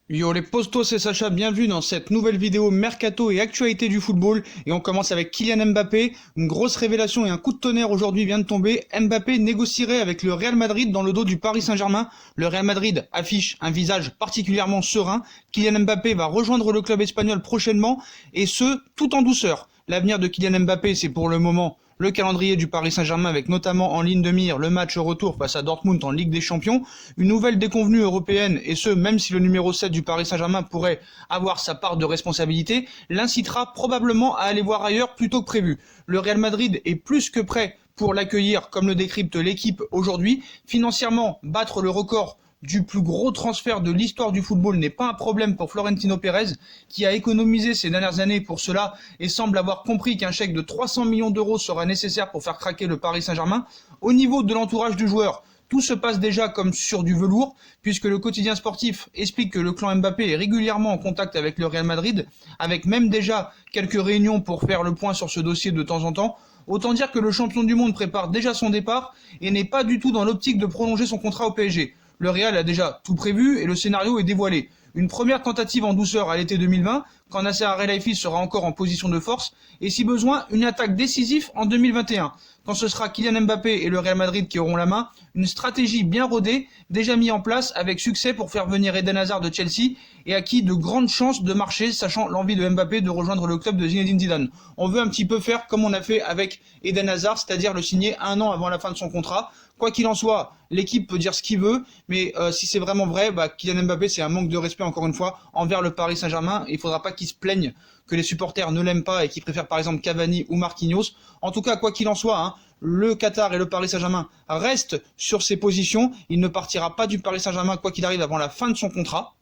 Yo les postos, c'est Sacha, bienvenue dans cette nouvelle vidéo mercato et actualité du football. Et on commence avec Kylian Mbappé. Une grosse révélation et un coup de tonnerre aujourd'hui vient de tomber. Mbappé négocierait avec le Real Madrid dans le dos du Paris Saint-Germain. Le Real Madrid affiche un visage particulièrement serein. Kylian Mbappé va rejoindre le club espagnol prochainement et ce, tout en douceur. L'avenir de Kylian Mbappé, c'est pour le moment le calendrier du Paris Saint-Germain avec notamment en ligne de mire le match retour face à Dortmund en Ligue des Champions, une nouvelle déconvenue européenne et ce même si le numéro 7 du Paris Saint-Germain pourrait avoir sa part de responsabilité, l'incitera probablement à aller voir ailleurs plutôt que prévu. Le Real Madrid est plus que prêt pour l'accueillir comme le décrypte l'équipe aujourd'hui. Financièrement, battre le record du plus gros transfert de l'histoire du football n'est pas un problème pour Florentino Pérez, qui a économisé ces dernières années pour cela et semble avoir compris qu'un chèque de 300 millions d'euros sera nécessaire pour faire craquer le Paris Saint-Germain. Au niveau de l'entourage du joueur, tout se passe déjà comme sur du velours, puisque le quotidien sportif explique que le clan Mbappé est régulièrement en contact avec le Real Madrid, avec même déjà quelques réunions pour faire le point sur ce dossier de temps en temps. Autant dire que le champion du monde prépare déjà son départ et n'est pas du tout dans l'optique de prolonger son contrat au PSG. Le Real a déjà tout prévu et le scénario est dévoilé. Une première tentative en douceur à l'été 2020, quand Nasser Al-Khelaifi sera encore en position de force, et si besoin, une attaque décisive en 2021, quand ce sera Kylian Mbappé et le Real Madrid qui auront la main, une stratégie bien rodée, déjà mise en place avec succès pour faire venir Eden Hazard de Chelsea, et à qui de grandes chances de marcher, sachant l'envie de Mbappé de rejoindre le club de Zinedine Zidane. On veut un petit peu faire comme on a fait avec Eden Hazard, c'est-à-dire le signer un an avant la fin de son contrat. Quoi qu'il en soit, l'équipe peut dire ce qu'il veut, mais si c'est vraiment vrai, Kylian Mbappé, c'est un manque de respect, encore une fois, envers le Paris Saint-Germain. Il ne faudra pas qu'il se plaigne que les supporters ne l'aiment pas et qu'ils préfèrent par exemple Cavani ou Marquinhos. En tout cas, quoi qu'il en soit, le Qatar et le Paris Saint-Germain restent sur ses positions. Il ne partira pas du Paris Saint-Germain, quoi qu'il arrive, avant la fin de son contrat.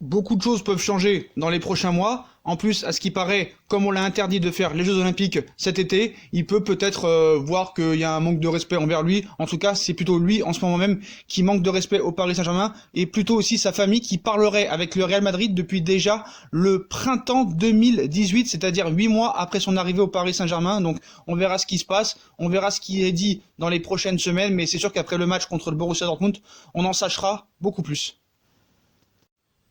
Beaucoup de choses peuvent changer dans les prochains mois. En plus, à ce qui paraît, comme on l'a interdit de faire les Jeux Olympiques cet été, il peut peut-être voir qu'il y a un manque de respect envers lui. En tout cas, c'est plutôt lui, en ce moment même, qui manque de respect au Paris Saint-Germain, et plutôt aussi sa famille qui parlerait avec le Real Madrid depuis déjà le printemps 2018, c'est-à-dire 8 mois après son arrivée au Paris Saint-Germain. Donc, on verra ce qui se passe, on verra ce qui est dit dans les prochaines semaines, mais c'est sûr qu'après le match contre le Borussia Dortmund, on en sachera beaucoup plus.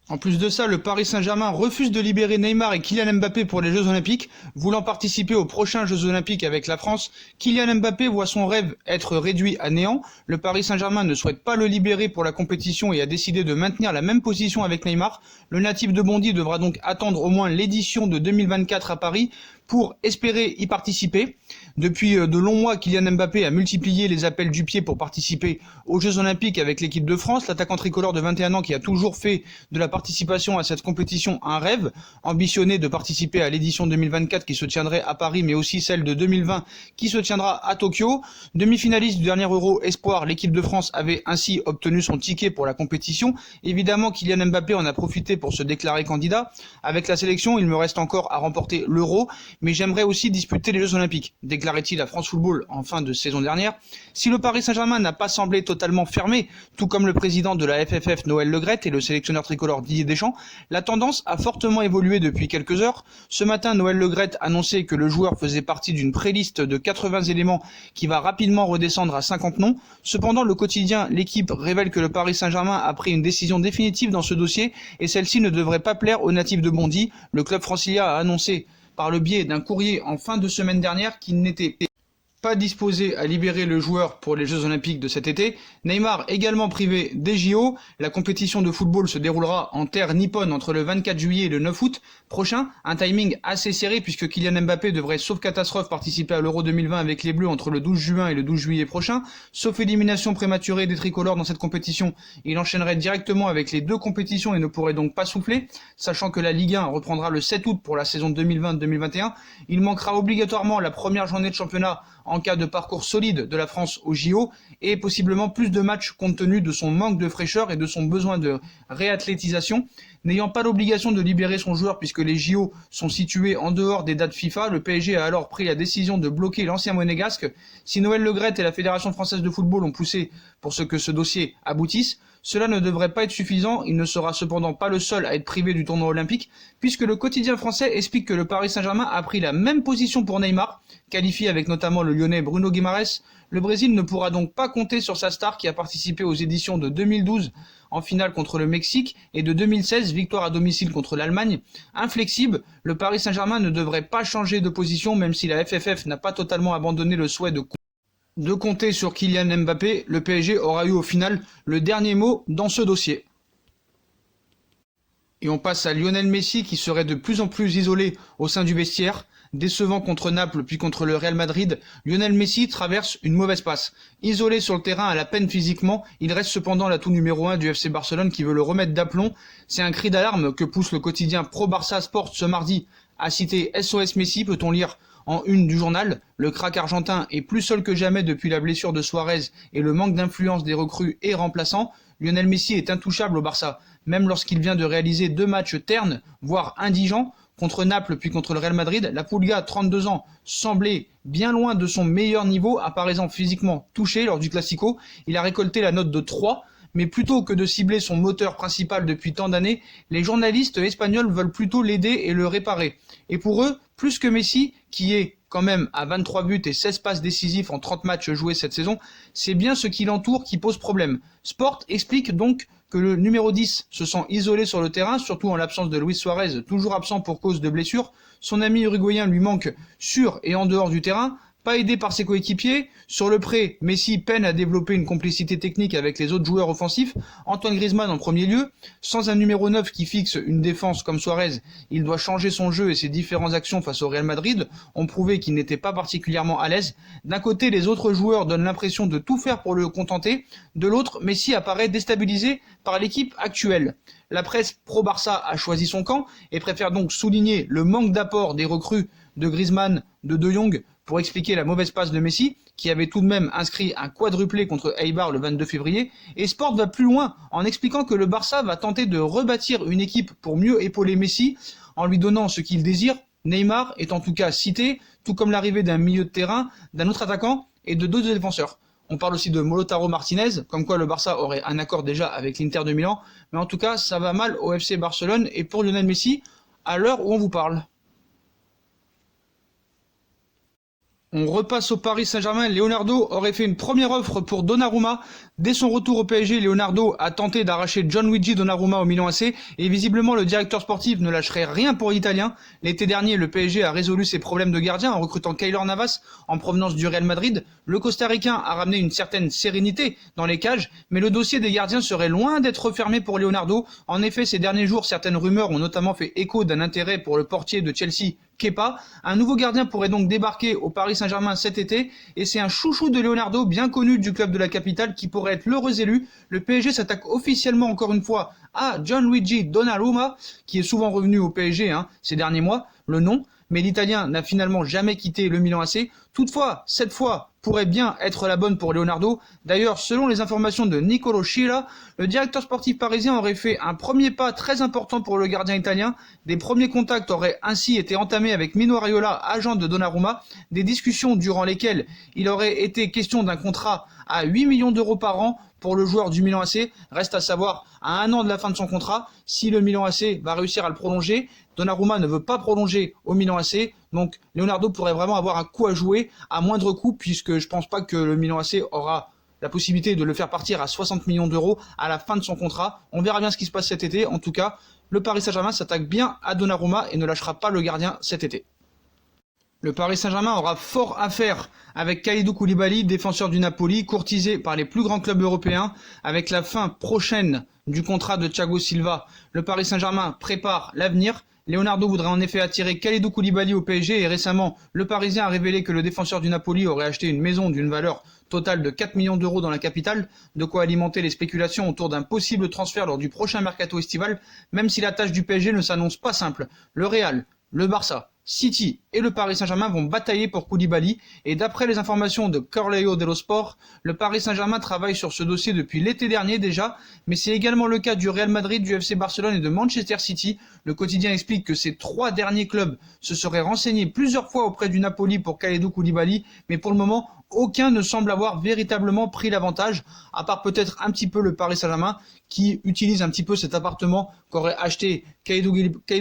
En plus de ça, le Paris Saint-Germain refuse de libérer Neymar et Kylian Mbappé pour les Jeux Olympiques. Voulant participer aux prochains Jeux Olympiques avec la France, Kylian Mbappé voit son rêve être réduit à néant. Le Paris Saint-Germain ne souhaite pas le libérer pour la compétition et a décidé de maintenir la même position avec Neymar. Le natif de Bondy devra donc attendre au moins l'édition de 2024 à Paris pour espérer y participer. Depuis de longs mois, Kylian Mbappé a multiplié les appels du pied pour participer aux Jeux Olympiques avec l'équipe de France. L'attaquant tricolore de 21 ans qui a toujours fait de la participation à cette compétition un rêve, ambitionné de participer à l'édition 2024 qui se tiendrait à Paris, mais aussi celle de 2020 qui se tiendra à Tokyo. Demi-finaliste du dernier Euro Espoir, l'équipe de France avait ainsi obtenu son ticket pour la compétition. Évidemment, Kylian Mbappé en a profité pour se déclarer candidat. Avec la sélection, il me reste encore à remporter l'Euro, mais j'aimerais aussi disputer les Jeux Olympiques, déclarait-il à France Football en fin de saison dernière. Si le Paris Saint-Germain n'a pas semblé totalement fermé, tout comme le président de la FFF Noël Le Graët et le sélectionneur tricolore Didier Deschamps, la tendance a fortement évolué depuis quelques heures. Ce matin, Noël Le Graët annonçait que le joueur faisait partie d'une préliste de 80 éléments qui va rapidement redescendre à 50 noms. Cependant, le quotidien L'équipe révèle que le Paris Saint-Germain a pris une décision définitive dans ce dossier et celle-ci ne devrait pas plaire aux natifs de Bondy. Le club francilien a annoncé par le biais d'un courrier en fin de semaine dernière qu'il n'était pas disposé à libérer le joueur pour les Jeux Olympiques de cet été. Neymar également privé des JO. La compétition de football se déroulera en terre nippone entre le 24 juillet et le 9 août prochain. Un timing assez serré puisque Kylian Mbappé devrait, sauf catastrophe, participer à l'Euro 2020 avec les Bleus entre le 12 juin et le 12 juillet prochain. Sauf élimination prématurée des tricolores dans cette compétition, il enchaînerait directement avec les deux compétitions et ne pourrait donc pas souffler. Sachant que la Ligue 1 reprendra le 7 août pour la saison 2020-2021, il manquera obligatoirement la première journée de championnat en cas de parcours solide de la France au JO et possiblement plus de matchs compte tenu de son manque de fraîcheur et de son besoin de réathlétisation. N'ayant pas l'obligation de libérer son joueur puisque les JO sont situés en dehors des dates FIFA, le PSG a alors pris la décision de bloquer l'ancien monégasque. Si Noël Le Graët et la Fédération française de football ont poussé pour que ce dossier aboutisse, cela ne devrait pas être suffisant. Il ne sera cependant pas le seul à être privé du tournoi olympique, puisque le quotidien français explique que le Paris Saint-Germain a pris la même position pour Neymar, qualifié avec notamment le le Lyonnais Bruno Guimaraes, le Brésil ne pourra donc pas compter sur sa star qui a participé aux éditions de 2012 en finale contre le Mexique et de 2016, victoire à domicile contre l'Allemagne. Inflexible, le Paris Saint-Germain ne devrait pas changer de position même si la FFF n'a pas totalement abandonné le souhait de compter sur Kylian Mbappé. Le PSG aura eu au final le dernier mot dans ce dossier. Et on passe à Lionel Messi qui serait de plus en plus isolé au sein du vestiaire. Décevant contre Naples puis contre le Real Madrid, Lionel Messi traverse une mauvaise passe. Isolé sur le terrain à la peine physiquement, il reste cependant l'atout numéro 1 du FC Barcelone qui veut le remettre d'aplomb. C'est un cri d'alarme que pousse le quotidien Pro Barça Sport ce mardi. À citer SOS Messi, peut-on lire en une du journal. Le crack argentin est plus seul que jamais depuis la blessure de Suarez et le manque d'influence des recrues et remplaçants. Lionel Messi est intouchable au Barça, même lorsqu'il vient de réaliser 2 matchs ternes, voire indigents, contre Naples puis contre le Real Madrid. La Pulga, 32 ans, semblait bien loin de son meilleur niveau, apparaissant physiquement touché lors du Classico. Il a récolté la note de 3, mais plutôt que de cibler son moteur principal depuis tant d'années, les journalistes espagnols veulent plutôt l'aider et le réparer. Et pour eux, plus que Messi, qui est quand même à 23 buts et 16 passes décisifs en 30 matchs joués cette saison, c'est bien ce qui l'entoure qui pose problème. Sport explique donc que le numéro 10 se sent isolé sur le terrain, surtout en l'absence de Luis Suarez, toujours absent pour cause de blessure. Son ami uruguayen lui manque sur et en dehors du terrain. Pas aidé par ses coéquipiers, sur le pré, Messi peine à développer une complicité technique avec les autres joueurs offensifs, Antoine Griezmann en premier lieu. Sans un numéro 9 qui fixe une défense comme Suarez, il doit changer son jeu et ses différentes actions face au Real Madrid ont prouvé qu'il n'était pas particulièrement à l'aise. D'un côté, les autres joueurs donnent l'impression de tout faire pour le contenter, de l'autre, Messi apparaît déstabilisé par l'équipe actuelle. La presse pro-Barça a choisi son camp et préfère donc souligner le manque d'apport des recrues de Griezmann, de Jong, pour expliquer la mauvaise passe de Messi, qui avait tout de même inscrit un quadruplé contre Eibar le 22 février, et Sport va plus loin en expliquant que le Barça va tenter de rebâtir une équipe pour mieux épauler Messi, en lui donnant ce qu'il désire. Neymar est en tout cas cité, tout comme l'arrivée d'un milieu de terrain, d'un autre attaquant et de 2 défenseurs. On parle aussi de Lautaro Martinez, comme quoi le Barça aurait un accord déjà avec l'Inter de Milan, mais en tout cas ça va mal au FC Barcelone et pour Lionel Messi, à l'heure où on vous parle. On repasse au Paris Saint-Germain. Leonardo aurait fait une première offre pour Donnarumma. Dès son retour au PSG, Leonardo a tenté d'arracher Gianluigi Donnarumma au Milan AC et visiblement le directeur sportif ne lâcherait rien pour l'Italien. L'été dernier, le PSG a résolu ses problèmes de gardien en recrutant Keylor Navas en provenance du Real Madrid. Le Costa-Ricain a ramené une certaine sérénité dans les cages, mais le dossier des gardiens serait loin d'être refermé pour Leonardo. En effet, ces derniers jours, certaines rumeurs ont notamment fait écho d'un intérêt pour le portier de Chelsea, Kepa. Un nouveau gardien pourrait donc débarquer au Paris Saint-Germain cet été et c'est un chouchou de Leonardo bien connu du club de la capitale qui pourrait être l'heureux élu. Le PSG s'attaque officiellement encore une fois à Gianluigi Donnarumma qui est souvent revenu au PSG ces derniers mois, le nom, mais l'Italien n'a finalement jamais quitté le Milan AC. Toutefois, cette fois pourrait bien être la bonne pour Leonardo. D'ailleurs, selon les informations de Nicolo Sciella, le directeur sportif parisien aurait fait un premier pas très important pour le gardien italien. Des premiers contacts auraient ainsi été entamés avec Mino Raiola, agent de Donnarumma, des discussions durant lesquelles il aurait été question d'un contrat à 8 millions d'euros par an pour le joueur du Milan AC. Reste à savoir, à 1 an de la fin de son contrat, si le Milan AC va réussir à le prolonger. Donnarumma ne veut pas prolonger au Milan AC, donc Leonardo pourrait vraiment avoir un coup à jouer à moindre coût, puisque je pense pas que le Milan AC aura la possibilité de le faire partir à 60 millions d'euros à la fin de son contrat. On verra bien ce qui se passe cet été. En tout cas, le Paris Saint-Germain s'attaque bien à Donnarumma et ne lâchera pas le gardien cet été. Le Paris Saint-Germain aura fort à faire avec Kalidou Koulibaly, défenseur du Napoli, courtisé par les plus grands clubs européens. Avec la fin prochaine du contrat de Thiago Silva, le Paris Saint-Germain prépare l'avenir. Leonardo voudrait en effet attirer Kalidou Koulibaly au PSG et récemment, le Parisien a révélé que le défenseur du Napoli aurait acheté une maison d'une valeur totale de 4 millions d'euros dans la capitale, de quoi alimenter les spéculations autour d'un possible transfert lors du prochain mercato estival, même si la tâche du PSG ne s'annonce pas simple. Le Real, le Barça, City et le Paris Saint-Germain vont batailler pour Koulibaly et d'après les informations de Correo dello Sport, le Paris Saint-Germain travaille sur ce dossier depuis l'été dernier déjà, mais c'est également le cas du Real Madrid, du FC Barcelone et de Manchester City. Le quotidien explique que ces 3 derniers clubs se seraient renseignés plusieurs fois auprès du Napoli pour Kalidou Koulibaly, mais pour le moment, aucun ne semble avoir véritablement pris l'avantage, à part peut-être un petit peu le Paris Saint-Germain qui utilise un petit peu cet appartement qu'aurait acheté Kalidou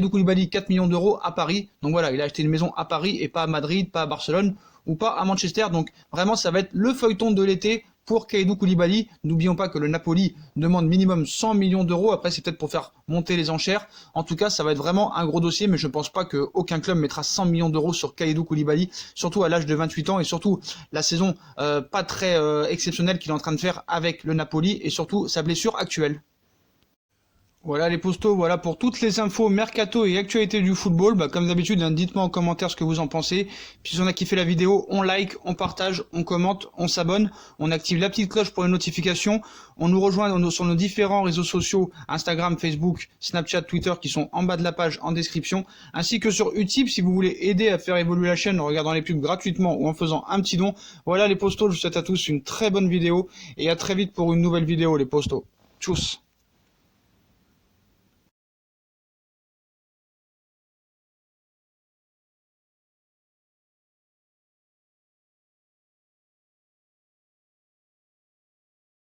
Koulibaly 4 millions d'euros à Paris. Donc voilà, il a acheté une maison à Paris et pas à Madrid, pas à Barcelone, ou pas à Manchester. Donc vraiment, ça va être le feuilleton de l'été pour Kalidou Koulibaly. N'oublions pas que le Napoli demande minimum 100 millions d'euros. Après, c'est peut-être pour faire monter les enchères. En tout cas, ça va être vraiment un gros dossier, mais je ne pense pas qu'aucun club mettra 100 millions d'euros sur Kalidou Koulibaly, surtout à l'âge de 28 ans et surtout la saison pas très exceptionnelle qu'il est en train de faire avec le Napoli et surtout sa blessure actuelle. Voilà les postos, voilà pour toutes les infos mercato et actualité du football. Comme d'habitude, dites-moi en commentaire ce que vous en pensez. Puis si on a kiffé la vidéo, on like, on partage, on commente, on s'abonne, on active la petite cloche pour les notifications. On nous rejoint sur nos différents réseaux sociaux, Instagram, Facebook, Snapchat, Twitter, qui sont en bas de la page en description, ainsi que sur Utip si vous voulez aider à faire évoluer la chaîne en regardant les pubs gratuitement ou en faisant un petit don. Voilà les postos, je vous souhaite à tous une très bonne vidéo et à très vite pour une nouvelle vidéo les postos. Tchuss.